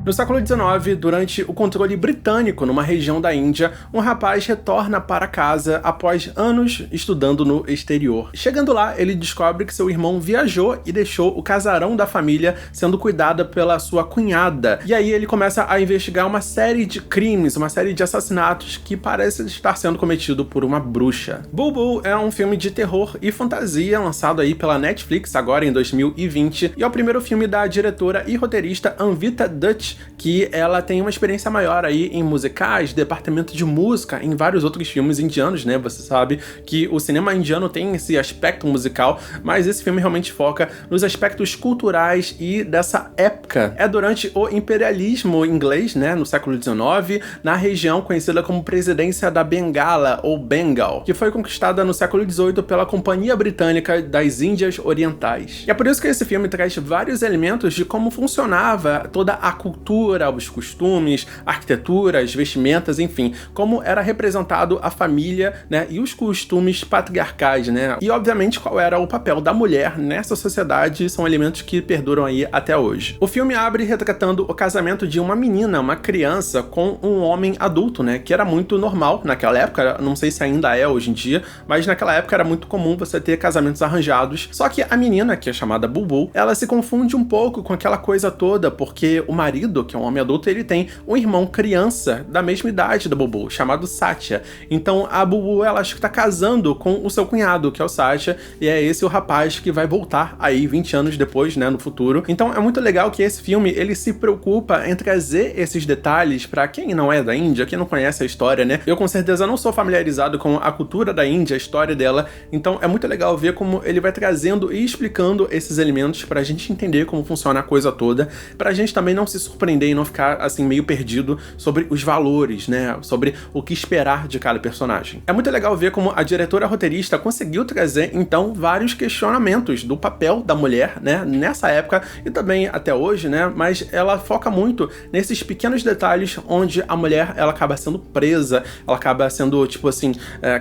No século XIX, durante o controle britânico numa região da Índia, um rapaz retorna para casa após anos estudando no exterior. Chegando lá, ele descobre que seu irmão viajou e deixou o casarão da família sendo cuidada pela sua cunhada. E aí ele começa a investigar uma série de crimes, uma série de assassinatos que parece estar sendo cometido por uma bruxa. Bulbul é um filme de terror e fantasia lançado aí pela Netflix agora em 2020 e é o primeiro filme da diretora e roteirista Anvita Dutt, que ela tem uma experiência maior aí em musicais, departamento de música, em vários outros filmes indianos, né? Você sabe que o cinema indiano tem esse aspecto musical, mas esse filme realmente foca nos aspectos culturais e dessa época. É durante o imperialismo inglês, né, no século XIX, na região conhecida como Presidência da Bengala, ou Bengal, que foi conquistada no século XVIII pela Companhia Britânica das Índias Orientais. E é por isso que esse filme traz vários elementos de como funcionava toda a cultura, os costumes, a arquitetura, as vestimentas, enfim, como era representado a família, né, e os costumes patriarcais, né, e obviamente qual era o papel da mulher nessa sociedade, são elementos que perduram aí até hoje. O filme abre retratando o casamento de uma menina, uma criança, com um homem adulto, né, que era muito normal naquela época, não sei se ainda é hoje em dia, mas naquela época era muito comum você ter casamentos arranjados, só que a menina, que é chamada Bulbul, ela se confunde um pouco com aquela coisa toda, porque o marido, que é um homem adulto, ele tem um irmão criança da mesma idade da Bulbul, chamado Satya. Então a Bulbul, ela acha que tá casando com o seu cunhado, que é o Satya, e é esse o rapaz que vai voltar aí 20 anos depois, né, no futuro. Então é muito legal que esse filme, ele se preocupa em trazer esses detalhes pra quem não é da Índia, quem não conhece a história, né? Eu com certeza não sou familiarizado com a cultura da Índia, a história dela, então é muito legal ver como ele vai trazendo e explicando esses elementos pra gente entender como funciona a coisa toda, pra gente também não se surpreender e não ficar assim meio perdido sobre os valores, né, sobre o que esperar de cada personagem. É muito legal ver como a diretora roteirista conseguiu trazer então vários questionamentos do papel da mulher, né, nessa época e também até hoje, né, mas ela foca muito nesses pequenos detalhes onde a mulher, ela acaba sendo presa, ela acaba sendo, tipo assim,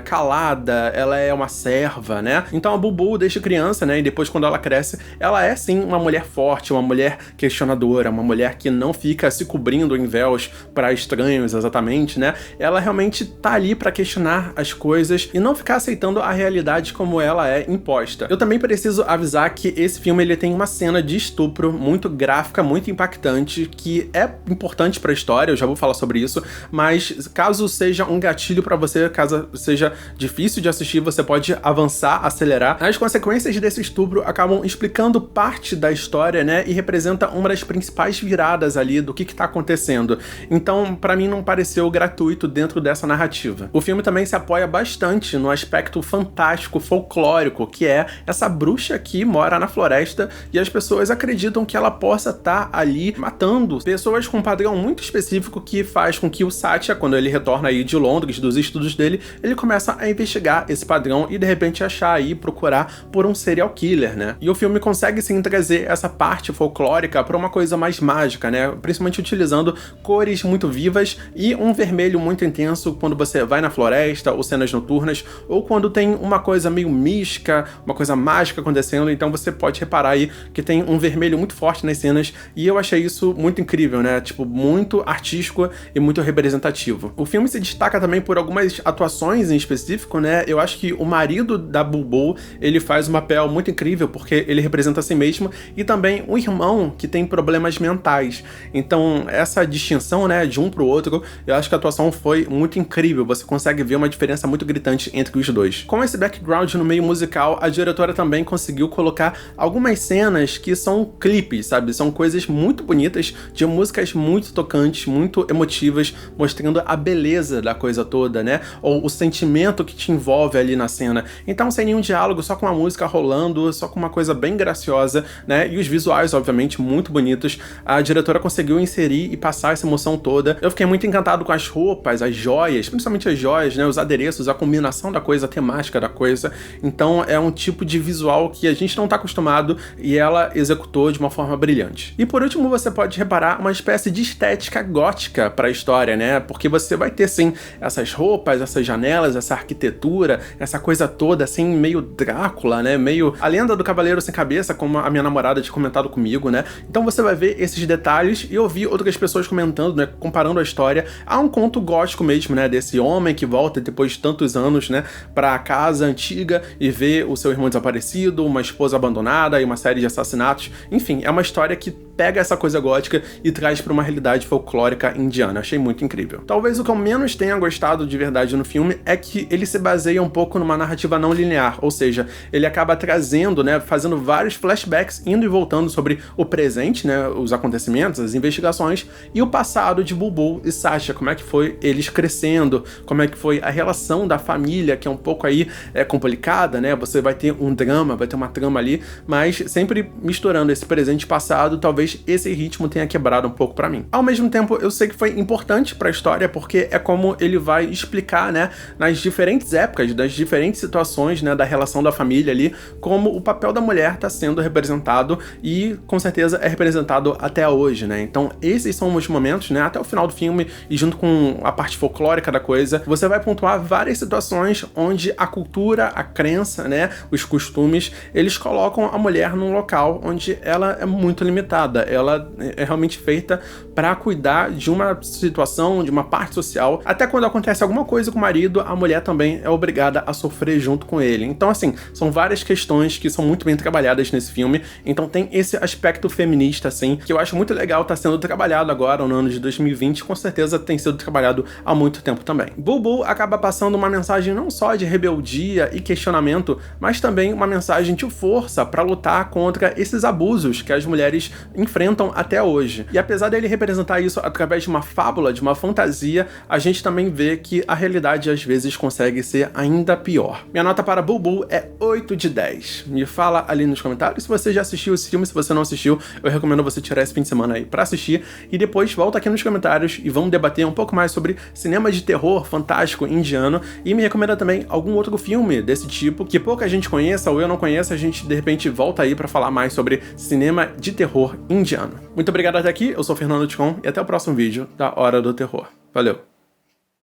calada, ela é uma serva, né, então a Bulbul desde criança, né, e depois quando ela cresce, ela é sim uma mulher forte, uma mulher questionadora, uma mulher que não fica se cobrindo em véus para estranhos exatamente, né, ela realmente tá ali para questionar as coisas e não ficar aceitando a realidade como ela é imposta. Eu também preciso avisar que esse filme, ele tem uma cena de estupro muito gráfica, muito impactante, que é importante pra história, eu já vou falar sobre isso, mas caso seja um gatilho pra você, caso seja difícil de assistir, você pode avançar, acelerar. As consequências desse estupro acabam explicando parte da história, né, e representa uma das principais viradas ali do que tá acontecendo. Então, pra mim, não pareceu gratuito dentro dessa narrativa. O filme também se apoia bastante no aspecto fantástico, folclórico, que é essa bruxa que mora na floresta e as pessoas acreditam que ela possa estar ali matando pessoas com um padrão muito específico que faz com que o Satya, quando ele retorna aí de Londres, dos estudos dele, ele começa a investigar esse padrão e de repente achar aí, procurar por um serial killer, né? E o filme consegue sim trazer essa parte folclórica para uma coisa mais mágica, né? Principalmente utilizando cores muito vivas e um vermelho muito intenso quando você vai na floresta, ou cenas noturnas, ou quando tem uma coisa meio mística, uma coisa mágica acontecendo, então você pode reparar aí que tem um vermelho muito forte nas cenas, e eu achei isso muito incrível, né? Tipo, muito artístico e muito representativo. O filme se destaca também por algumas atuações em específico, né? Eu acho que o marido da Bulbul, ele faz um papel muito incrível, porque ele representa a si mesmo, e também um irmão que tem problemas mentais. Então, essa distinção, né, de um pro outro, eu acho que a atuação foi muito incrível, você consegue ver uma diferença muito gritante entre os dois. Com esse background no meio musical, a diretora também conseguiu colocar algumas cenas que são clipes, sabe? São coisas muito bonitas, de músicas muito tocantes, muito emotivas, mostrando a beleza da coisa toda, né? Ou o sentimento que te envolve ali na cena. Então, sem nenhum diálogo, só com a música rolando, só com uma coisa bem graciosa, né? E os visuais, obviamente, muito bonitos. A diretora conseguiu inserir e passar essa emoção toda. Eu fiquei muito encantado com as roupas, as joias, principalmente as joias, né? Os adereços, a combinação da coisa, a temática da coisa. Então, é um tipo de visual que a gente não tá acostumado e ela executou de uma forma brilhante. E por último, você pode reparar uma espécie de estética gótica para a história, né? Porque você vai ter, sim, essas roupas, essas janelas, essa arquitetura, essa coisa toda, assim, meio Drácula, né? Meio a lenda do Cavaleiro Sem Cabeça, como a minha namorada tinha comentado comigo, né? Então você vai ver esses detalhes depois eu vi outras pessoas comentando, né, comparando a história a um conto gótico mesmo, né, desse homem que volta depois de tantos anos, né, pra casa antiga e vê o seu irmão desaparecido, uma esposa abandonada e uma série de assassinatos. Enfim, é uma história que pega essa coisa gótica e traz pra uma realidade folclórica indiana. Achei muito incrível. Talvez o que eu menos tenha gostado de verdade no filme é que ele se baseia um pouco numa narrativa não linear, ou seja, ele acaba trazendo, né, fazendo vários flashbacks, indo e voltando sobre o presente, né, os acontecimentos, as investigações, e o passado de Bulbul e Sasha, como é que foi eles crescendo, como é que foi a relação da família, que é um pouco aí complicada, né, você vai ter um drama, vai ter uma trama ali, mas sempre misturando esse presente e passado, talvez esse ritmo tenha quebrado um pouco pra mim. Ao mesmo tempo, eu sei que foi importante pra história, porque é como ele vai explicar, né, nas diferentes épocas, das diferentes situações, né, da relação da família ali, como o papel da mulher tá sendo representado e, com certeza, é representado até hoje, né? Então, esses são os momentos, né, até o final do filme e junto com a parte folclórica da coisa, você vai pontuar várias situações onde a cultura, a crença, né, os costumes, eles colocam a mulher num local onde ela é muito limitada, ela é realmente feita para cuidar de uma situação, de uma parte social. Até quando acontece alguma coisa com o marido, a mulher também é obrigada a sofrer junto com ele. Então, assim, são várias questões que são muito bem trabalhadas nesse filme. Então tem esse aspecto feminista, assim, que eu acho muito legal, tá sendo trabalhado agora no ano de 2020, com certeza tem sido trabalhado há muito tempo também. Bulbul acaba passando uma mensagem não só de rebeldia e questionamento, mas também uma mensagem de força para lutar contra esses abusos que as mulheres enfrentam até hoje. E apesar dele representar isso através de uma fábula, de uma fantasia, a gente também vê que a realidade às vezes consegue ser ainda pior. Minha nota para Bulbul é 8 de 10. Me fala ali nos comentários se você já assistiu esse filme. Se você não assistiu, eu recomendo você tirar esse fim de semana aí pra assistir e depois volta aqui nos comentários e vamos debater um pouco mais sobre cinema de terror fantástico indiano e me recomenda também algum outro filme desse tipo que pouca gente conheça ou eu não conheço. A gente de repente volta aí pra falar mais sobre cinema de terror indiano. Muito obrigado até aqui, eu sou o Fernando Ticon e até o próximo vídeo da Hora do Terror. Valeu!